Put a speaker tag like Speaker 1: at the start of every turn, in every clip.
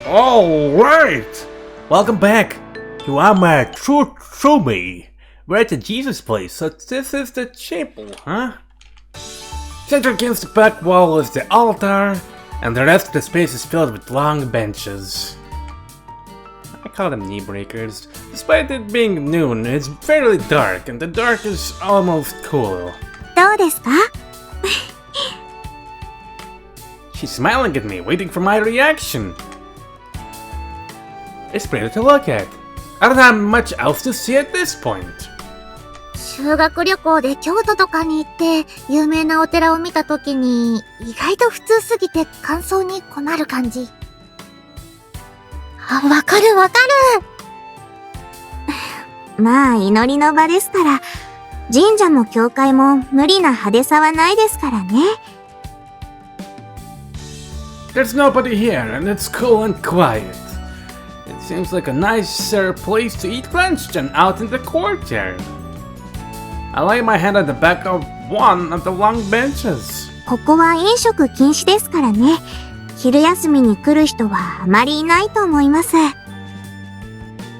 Speaker 1: Alright! Welcome back to Amatsutsumi. We're at the Jesus place, so this is the chapel, huh? Center against the back wall is the altar, and the rest of the space is filled with long benches. I call them knee breakers. Despite it being noon, it's fairly dark, and the dark is almost cool.
Speaker 2: どうですか?
Speaker 1: She's smiling at me, waiting for my reaction. It's pretty to look at. I don't have much else to see at this point.
Speaker 2: 修学旅行で京都とかに行って有名なお寺を見たときに意外と普通すぎて感想に困る感じ。あ、わかる。まあ祈りの場ですから、神社も教会も無理な派手さはないですからね。
Speaker 1: There's nobody here, and it's cool and quiet. It seems like a nicer place to eat lunch than out in the courtyard. I lay my hand on the back of one of the long benches.
Speaker 2: ここは飲食禁止ですからね。昼休みに来る人はあまりいないと思います。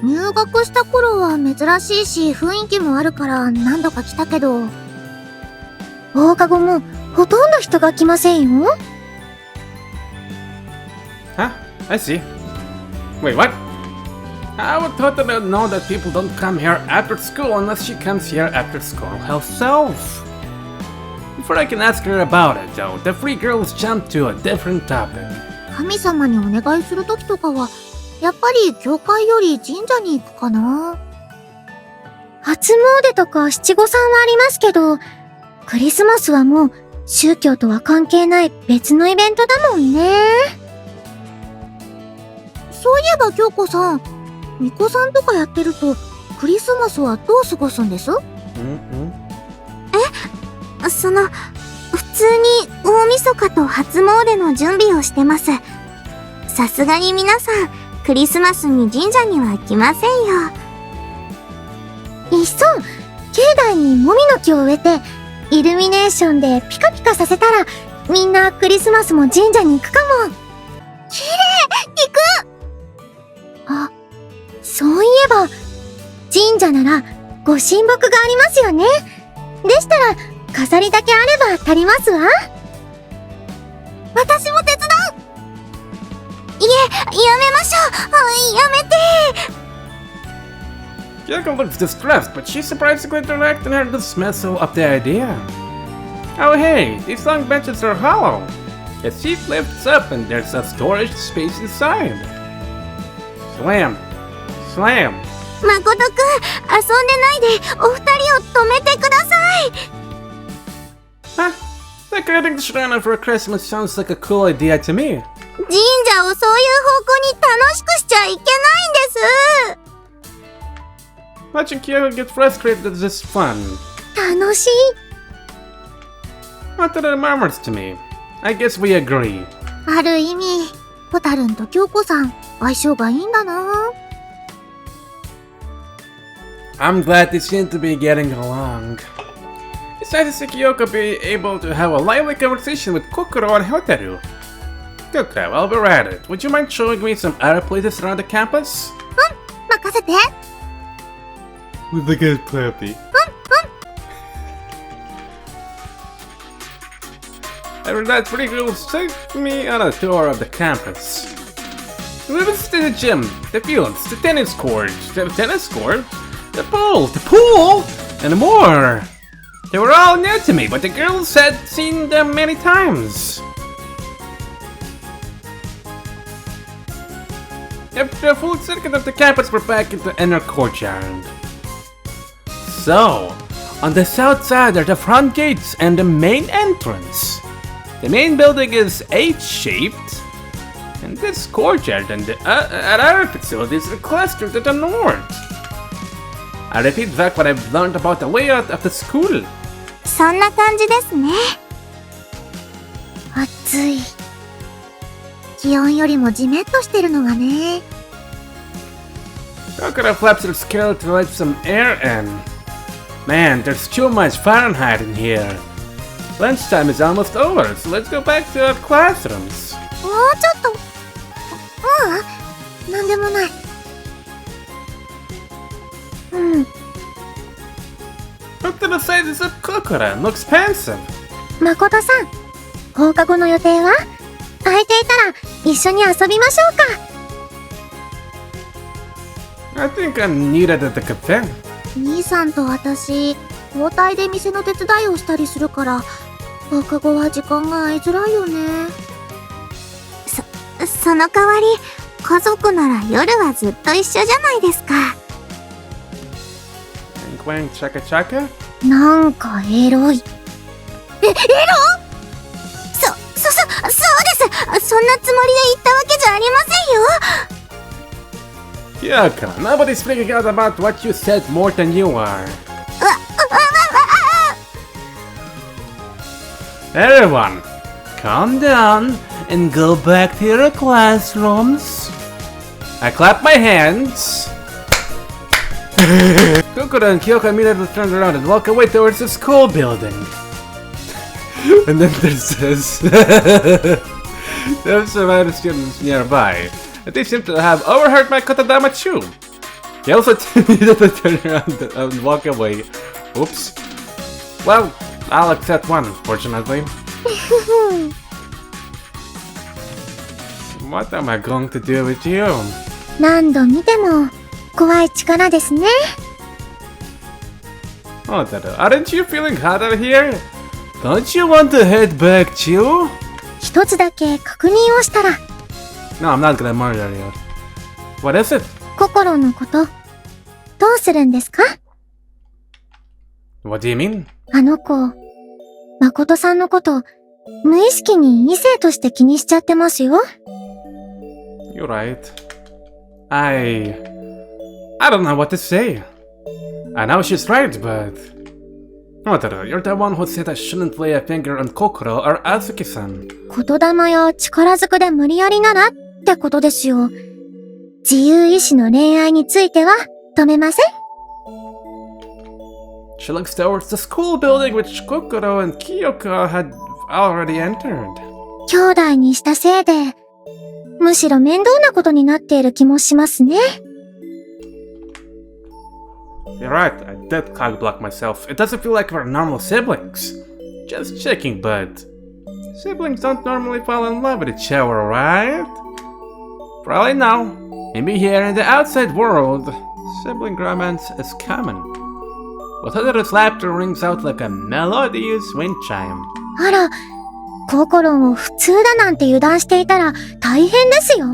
Speaker 2: 入学した頃は珍しいし雰囲気もあるから何度か来たけど、放課後もほとんど人が来ませんよ。
Speaker 1: Huh? I see. Wait, what? I would totally know that people don't come here after school unless she comes here after school herself. Before I can ask her about it, though, the three girls jumped to a different topic.
Speaker 2: 神様にお願いするときとかは、やっぱり教会より神社に行くかな。初詣とか七五三はありますけど、クリスマスはもう宗教とは関係ない別のイベントだもんね。そういえば京子さん、巫女さんとかやってるとクリスマスはどう過ごすんです？普通に大晦日と初詣の準備をしてます。さすがに皆さん、クリスマスに神社には来ませんよ。いっそ、境内にもみの木を植えて、イルミネーションでピカピカさせたら、みんなクリスマスも神社に行くかも。きれい！行く！あ、そういえば、神社ならご神木がありますよね。でしたら、飾りだけあれば足りますわ。私も手伝う！いえ、やめましょう！やめて！
Speaker 1: Kyoko looks distressed, but she's surprisingly direct in her dismissal of the idea. Oh hey, these long benches are hollow. The seat lifts up and there's a storage space inside. Slam.
Speaker 2: 誠くん、遊んでないでお二人を止めてください。
Speaker 1: Huh? Decorating the shrine for Christmas sounds like a cool idea to me.
Speaker 2: 神社をそういう方向に楽しくしちゃいけないんです。
Speaker 1: Watching Kyoko get frustrated is just fun.
Speaker 2: 楽しい。
Speaker 1: Makoto murmurs to me. I guess we agree.
Speaker 2: ある意味、ホタルンと京子さん、相性がいいんだな。
Speaker 1: I'm glad they seem to be getting along. It's nice to see Kyoko be able to have a lively conversation with Kokoro and Hotaru. Kokoro, I'll be right at it. Would you mind showing me some other places around the campus?
Speaker 2: 任せて。
Speaker 1: With a good clappy. After that, three girls took me on a tour of the campus. We visited the gym, the fields, the tennis court, the pool, and more. They were all new to me, but the girls had seen them many times. After a full circuit of the campus, we're back in the inner courtyard. So, on the south side are the front gates and the main entrance. The main building is H-shaped, and this courtyard and the other facilities are clustered to the north. I repeat back what I've learned about the layout of the school.
Speaker 2: そんな感じですね。暑い。気温よりもジメッとしてるのがね。
Speaker 1: Kokoro flaps her skirt to let some air in. Man, there's too much Fahrenheit in here. Lunchtime is almost over, so let's go back to our classrooms.
Speaker 2: もうちょっと。なんでもない。
Speaker 1: Look to the sizes of Kokoro and looks handsome.
Speaker 2: 誠さん、放課後の予定は？空いていたら一緒に遊びましょうか。
Speaker 1: I think I'm needed at the cafe.
Speaker 2: 兄さんと私、交代で店の手伝いをしたりするから、放課後は時間が空いづらいよね。その代わり、家族なら夜はずっと一緒じゃないですか。
Speaker 1: Wang chaka chaka?
Speaker 2: なんかエロい。エロ？そうです。そんなつもりで言ったわけじゃありませんよ。
Speaker 1: Yaka, nobody's freaking out about what you said more than you are. Everyone, calm down and go back to your classrooms. I clap my hands. Kokoro and Kyoko immediately turned around and walk away towards the school building. And then there's this. There are some other students nearby, and they seem to have overheard my kotodama too. They also needed to turn around and walk away. Oops. Well, I'll accept one, fortunately. What am I going to do with you?
Speaker 2: 何度見ても怖い力ですね。
Speaker 1: Oh, aren't you feeling hot out here? Don't you want to head back too?
Speaker 2: 一つだけ確認をしたら。
Speaker 1: No, I'm not gonna murder you. What is it?
Speaker 2: 心のこと、どうするんですか？
Speaker 1: What do you mean?
Speaker 2: あの子、誠さんのこと、無意識に異性として気にしちゃってますよ。
Speaker 1: You're right. I don't know what to say. I know she's right, but... Makoto, you're the one who said I shouldn't lay a finger on Kokoro or Azuki-san.
Speaker 2: 言霊や力ずくで無理やりならってことですよ。自由意志の恋愛については止めません？
Speaker 1: She looks towards the school building which Kokoro and Kyoko had already entered.
Speaker 2: 兄弟にしたせいで、むしろ面倒なことになっている気もしますね。
Speaker 1: You're right, I did cock-block myself. It doesn't feel like we're normal siblings. Just checking, but... Siblings don't normally fall in love with each other, right? For all I know, maybe here in the outside world, sibling romance is common. But Totoro's laughter rings out like a melodious wind chime.
Speaker 2: あら、心を普通だなんて油断していたら大変ですよ。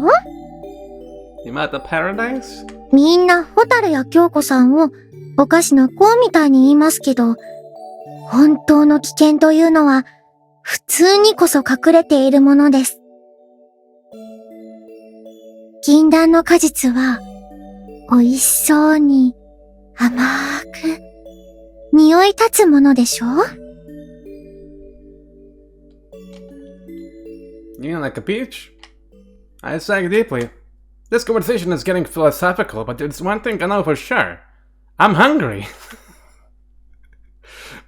Speaker 1: Imouto Paradise?
Speaker 2: みんな蛍や京子さんをおかしな子みたいに言いますけど、本当の危険というのは普通にこそ隠れているものです。禁断の果実は美味しそうに甘く匂い立つものでしょ？
Speaker 1: You mean like a peach? I sang deeply. This conversation is getting philosophical, but there's one thing I know for sure. I'm hungry.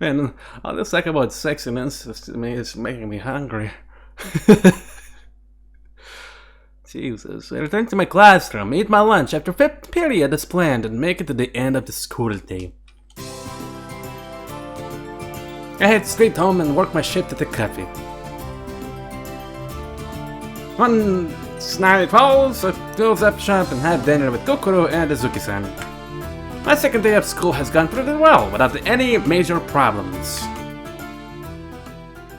Speaker 1: Man, all this talk about sex and incest to me is making me hungry. Jesus. I return to my classroom, eat my lunch after fifth period as planned, and make it to the end of the school day. I head straight home and work my shift at the cafe. Once night falls, I close up shop and have dinner with Kokoro and Azuki-san. My second day of school has gone pretty well, without any major problems.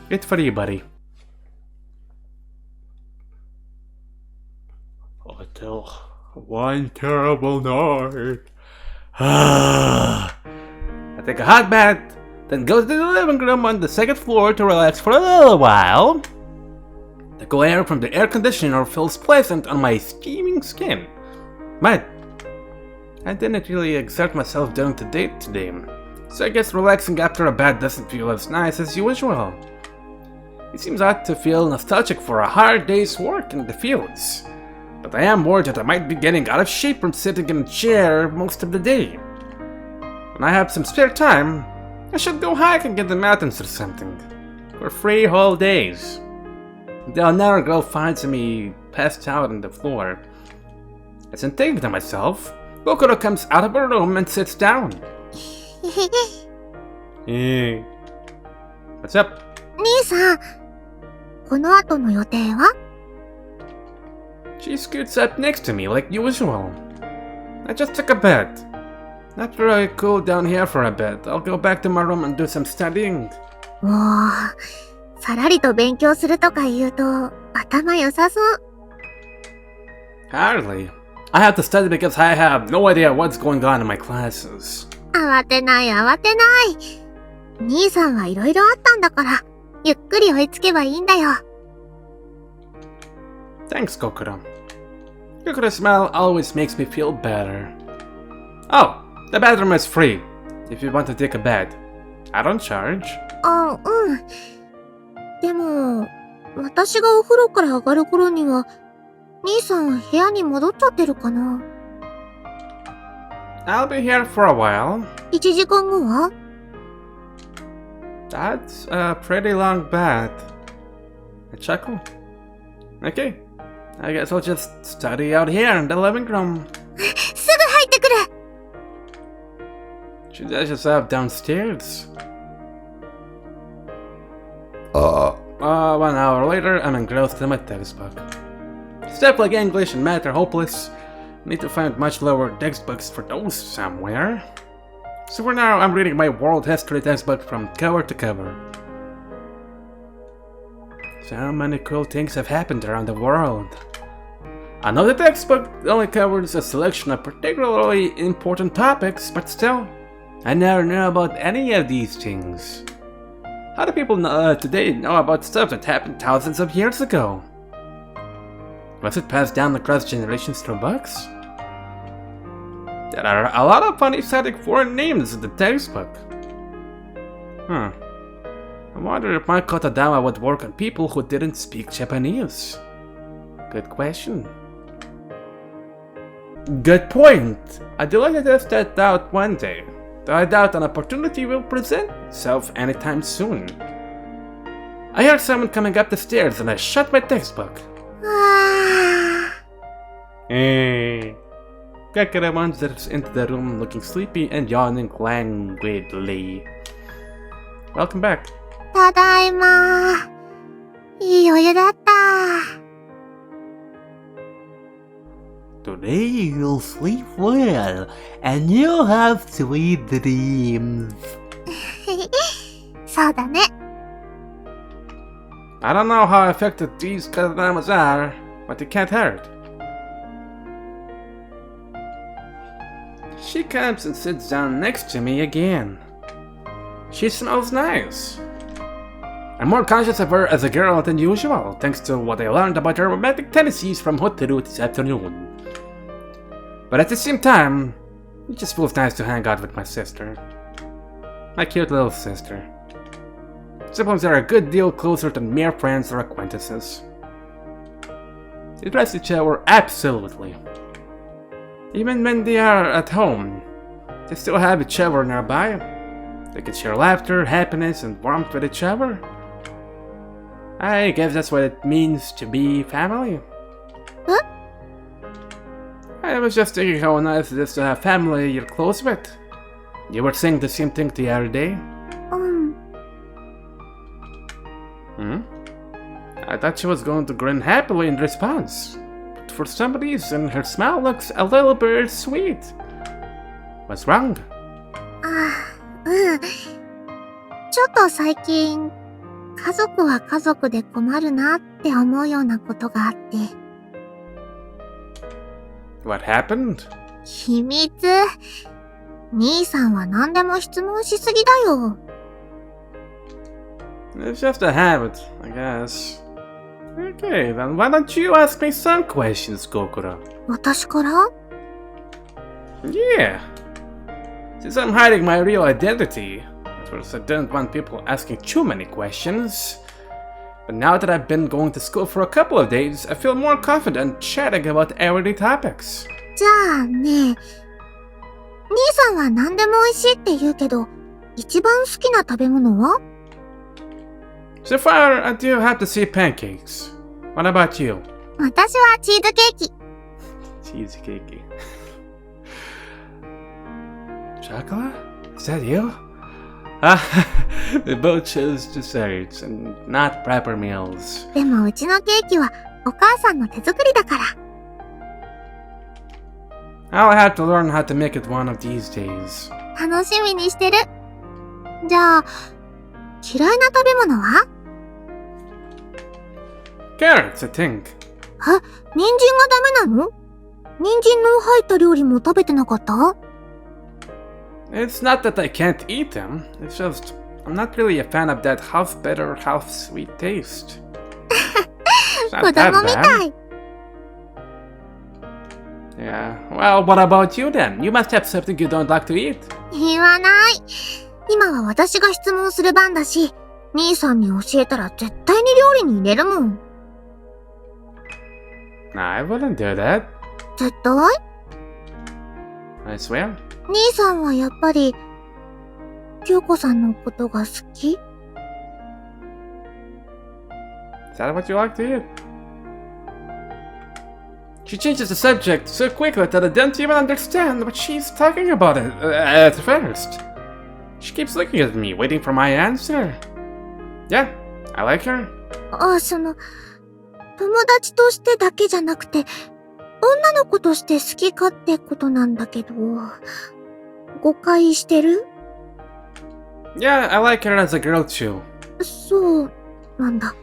Speaker 1: Good for you, buddy. Until one terrible night. I take a hot bath, then go to the living room on the second floor to relax for a little while. The cool air from the air conditioner feels pleasant on my steaming skin. But I didn't really exert myself during the date today, so I guess relaxing after a bath doesn't feel as nice as usual. It seems odd to feel nostalgic for a hard day's work in the fields, but I am worried that I might be getting out of shape from sitting in a chair most of the day. When I have some spare time, I should go hiking in the mountains or something, for 3 whole days. They'll never go find me passed out on the floor. Isn't thinking to myself, Kokoro comes out of her room and sits down. Hey. What's up?
Speaker 2: 兄さん、この後の予定は？
Speaker 1: She scoots up next to me like usual. I just took a bed. After I cool down here for a bit, I'll go back to my room and do some studying.
Speaker 2: おー、さらりと勉強するとか言うと、頭良さそう。
Speaker 1: Hardly. I have to study because I have no idea what's going on in my classes.
Speaker 2: 慌てない慌てない。兄さんはいろいろあったんだから、ゆっくり追いつけばいいんだよ。
Speaker 1: Thanks, Kokoro. Kokoro's smile always makes me feel better. Oh, the bathroom is free. If you want to take a bed. I don't charge.
Speaker 2: あ、うん。でも、私がお風呂から上がる頃には、兄さん部屋に戻っちゃってるかな。
Speaker 1: I'll be here for a while.
Speaker 2: 1時間後は？
Speaker 1: That's a pretty long bed. A chuckle. Okay. I guess I'll just study out here in the living room.
Speaker 2: すぐ入ってくる。
Speaker 1: She dashes up downstairs. 1 hour later, I'm engrossed in my textbook. Stuff like English and math are hopeless. Need to find much lower textbooks for those somewhere. So for now, I'm reading my world history textbook from cover to cover. So many cool things have happened around the world. Another textbook only covers a selection of particularly important topics, but still, I never knew about any of these things. How do people today know about stuff that happened thousands of years ago? Was it passed down across generations through books? There are a lot of funny sounding foreign names in the textbook. I wonder if my kotodama would work on people who didn't speak Japanese. Good question. Good point! I'd like to test that out one day, though I doubt an opportunity will present itself anytime soon. I heard someone coming up the stairs and I shut my textbook. Hey. Kokoro wanders into the room looking sleepy and yawning languidly. Welcome back.
Speaker 2: ただいま。いいお湯だった。
Speaker 1: Today you'll sleep well, and you'll have sweet dreams.
Speaker 2: そうだね。
Speaker 1: I don't know how effective these kotodamas are, but it can't hurt. She comes and sits down next to me again. She smells nice. I'm more conscious of her as a girl than usual, thanks to what I learned about her romantic tendencies from Hotaru this afternoon. But at the same time, it just feels nice to hang out with my sister. My cute little sister. Siblings are a good deal closer than mere friends or acquaintances. They trust each other absolutely. Even when they are at home, they still have each other nearby. They can share laughter, happiness, and warmth with each other. I guess that's what it means to be family.
Speaker 2: Huh?
Speaker 1: I was just thinking how nice it is to have family you're close with. You were saying the same thing the other day. I thought she was going to grin happily in response. But for some reason, her smile looks a little bit sweet. What's wrong?
Speaker 2: ちょっと最近、家族は家族で困るなって思うようなことがあって。
Speaker 1: What happened?
Speaker 2: 秘密。兄さんは何でも質問しすぎだよ。
Speaker 1: It's just a habit, I guess. Okay, then why don't you ask me some questions, Kokoro?
Speaker 2: 私から？
Speaker 1: Yeah. Since I'm hiding my real identity, at first I didn't want people asking too many questions. But now that I've been going to school for a couple of days, I feel more confident chatting about everyday topics.
Speaker 2: じゃあね、兄さんは何でも美味しいって言うけど、一番好きな食べ物は？
Speaker 1: So far, I do have to say pancakes. What about you?
Speaker 2: 私はチーズケーキ。
Speaker 1: cheesecake. Chocolate? Is that you? We both chose desserts and not proper meals.
Speaker 2: でもうちのケーキはお母さんの手作りだから。
Speaker 1: I'll have to learn how to make it one of these days.
Speaker 2: 楽しみにしてる。じゃあ、嫌いな食べ物は？
Speaker 1: Carrots, I think.
Speaker 2: あ、人参がダメなの？人参の入った料理も食べてなかった？
Speaker 1: It's not that I can't eat them. It's just I'm not really a fan of that half bitter, half sweet taste. It's
Speaker 2: 子
Speaker 1: not that
Speaker 2: 供みた
Speaker 1: bad.
Speaker 2: い。
Speaker 1: Yeah. Well, what about you then? You must have something you don't like to eat.
Speaker 2: 言わない。今は私が質問する番だし、兄さんに教えたら絶対に料理に入れるもん。
Speaker 1: Nah, I wouldn't do that.
Speaker 2: 絶対？
Speaker 1: I swear.
Speaker 2: 兄さんはやっぱり、京子さんのことが好き？
Speaker 1: Is that what you like to eat? She changes the subject so quickly that I don't even understand what she's talking about at first. She keeps looking at me, waiting for my answer. Yeah, I like her.
Speaker 2: あ、友達としてだけじゃなくて、女の子として好きかってことなんだけど、誤解してる？
Speaker 1: Yeah, I like her as a girl too.
Speaker 2: そうなんだ。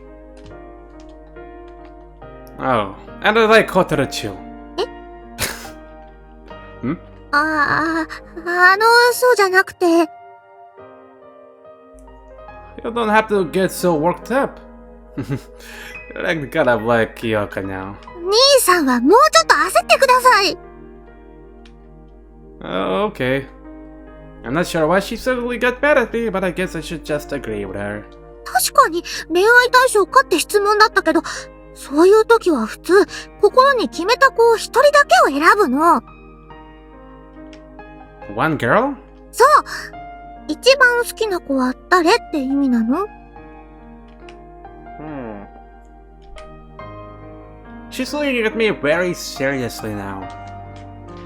Speaker 1: Oh, and I like Kotoro too.
Speaker 2: そうじゃなくて、
Speaker 1: You don't have to get so worked up. You're like kind of like Kyoka now.
Speaker 2: 兄さんはもうちょっと焦ってください。
Speaker 1: Oh, okay. I'm not sure why she suddenly got mad at me, but I guess I should just agree with her.
Speaker 2: 確かに恋愛対象かって質問だったけど、そういう時は普通、心に決めた子を一人だけを選ぶの。
Speaker 1: One girl?
Speaker 2: そう。一番好きな子は誰って意味なの？
Speaker 1: She's looking at me very seriously now.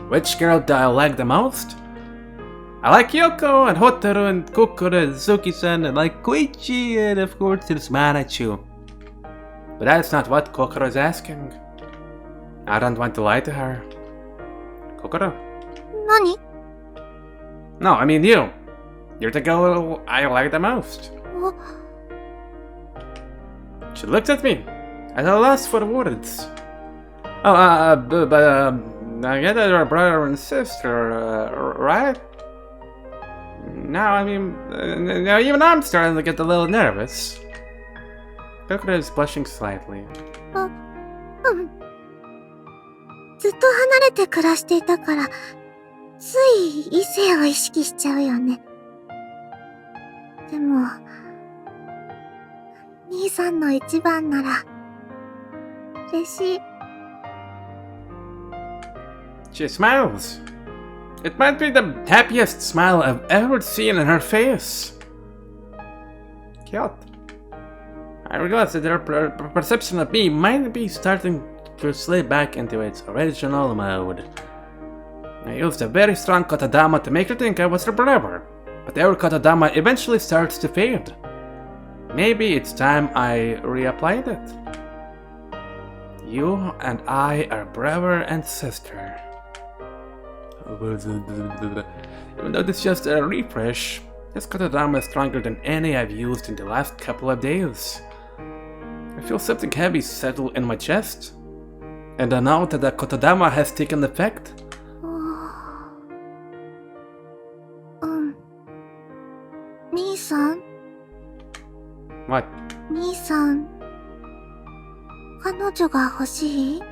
Speaker 1: Which girl do I like the most? I like Yoko and Hotaru and Kokoro and Suki-san and like Koichi and of course there's Manachu. But that's not what Kokoro is asking. I don't want to lie to her. Kokoro?
Speaker 2: 何？
Speaker 1: No, I mean you. You're the girl I like the most. She looked at me, at a loss for words. Oh, I guess they're brother and sister, right? Now, I mean, now even I'm starting to get a little nervous. Kokoro is blushing slightly.
Speaker 2: ずっと離れて暮らしていたから、つい異性を意識しちゃうよね。でも、兄さんの一番なら、嬉しい。
Speaker 1: She smiles. It might be the happiest smile I've ever seen in her face. Cute. I realize that her perception of me might be starting to slip back into its original mode. I used a very strong kotodama to make her think I was her brother, but our kotodama eventually starts to fade. Maybe it's time I reapplied it. You and I are brother and sister. Even though this is just a refresh, this kotodama is stronger than any I've used in the last couple of days. I feel something heavy settle in my chest, and I know that the kotodama has taken effect.
Speaker 2: 兄さん？
Speaker 1: What?
Speaker 2: 兄さん、彼女が欲しい？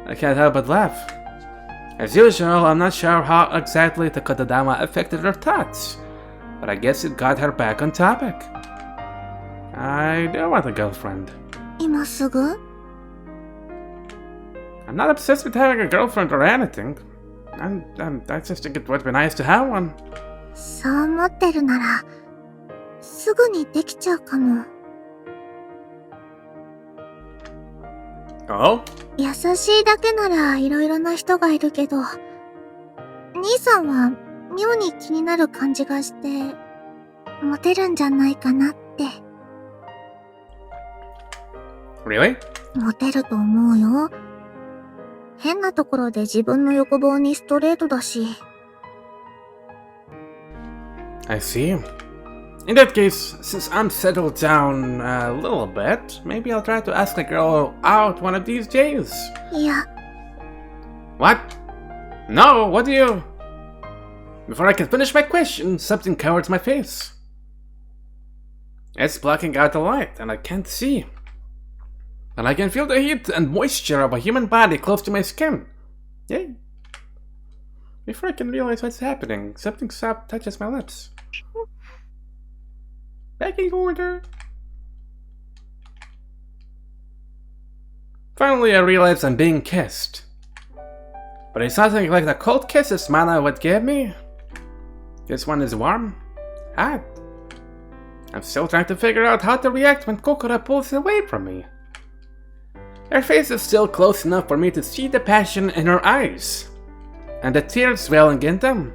Speaker 1: I can't help but laugh. As usual, I'm not sure how exactly the kotodama affected her thoughts, but I guess it got her back on topic. I do want a girlfriend.
Speaker 2: 今すぐ？
Speaker 1: I'm not obsessed with having a girlfriend or anything. I just think it would be nice to have one.
Speaker 2: そう思ってるなら、すぐにできちゃうかも。
Speaker 1: Oh?
Speaker 2: 優しいだけならいろいろな人がいるけど、兄さんは妙に気になる感じがして、モテるんじゃないかなって。
Speaker 1: Really?
Speaker 2: モテると思うよ。変なところで自分の欲望にストレートだし。
Speaker 1: I see. In that case, since I'm settled down a little bit, maybe I'll try to ask the girl out one of these days.
Speaker 2: いや、
Speaker 1: What? No, what do you... Before I can finish my question, something covers my face. It's blocking out the light, and I can't see. And I can feel the heat and moisture of a human body close to my skin. Yay. Before I can realize what's happening, something soft touches my lips. Begging order. Finally, I realize I'm being kissed. But it's nothing like the cold kisses Mana would give me. This one is warm, hot. I'm still trying to figure out how to react when Kokoro pulls away from me. Her face is still close enough for me to see the passion in her eyes, and the tears welling in them.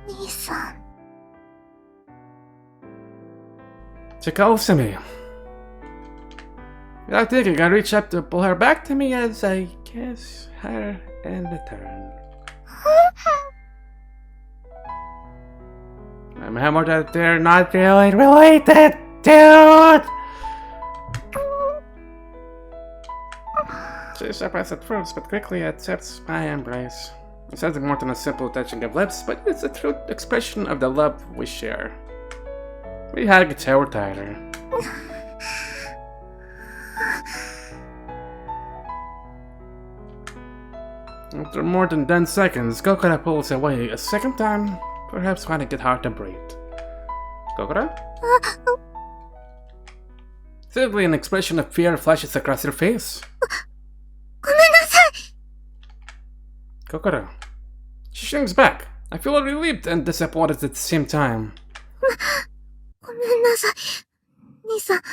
Speaker 2: 兄さん。
Speaker 1: She calls to me. Without thinking, I reach up to pull her back to me as I kiss her in return. Remember that they're not really related, dude! She surprised at first, but quickly accepts my embrace. It's nothing more than a simple touching of lips, but it's a true expression of the love we share. We hug each other tighter. After more than 10 seconds, Kokoro pulls away a second time, perhaps finding it hard to breathe. Kokoro? Suddenly, an expression of fear flashes across her face.
Speaker 2: ごめんなさい。
Speaker 1: Kokoro. She shrinks back. I feel relieved and disappointed at the same time.
Speaker 2: ごめんなさい。兄さん。兄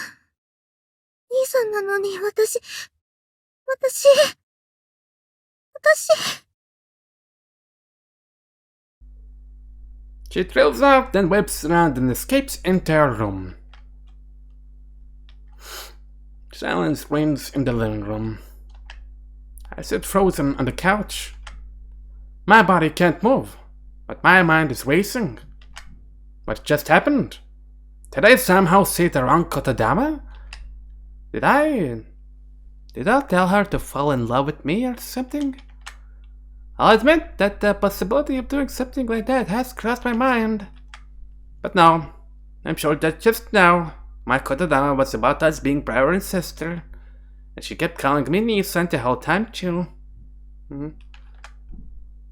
Speaker 2: さんなのに私。
Speaker 1: She thrills out, then whips around and escapes into her room. Silence reigns in the living room. I sit frozen on the couch. My body can't move, but my mind is racing. What just happened? Did I somehow say the wrong kotodama? Did I tell her to fall in love with me or something? I'll admit that the possibility of doing something like that has crossed my mind. But no, I'm sure that just now, my kotodama was about us being brother and sister, and she kept calling me Nisan the whole time too.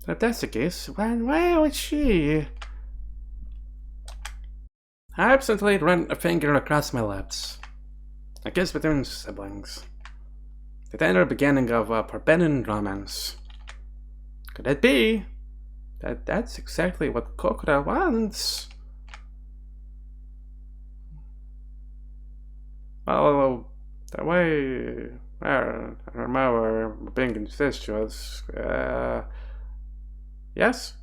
Speaker 1: If that's the case, why would she? I absently run a finger across my lips. I guess between siblings. The tender beginning of a forbidden romance. Could it be that that's exactly what Kokoro wants? Well, the way I remember being incestuous, yes?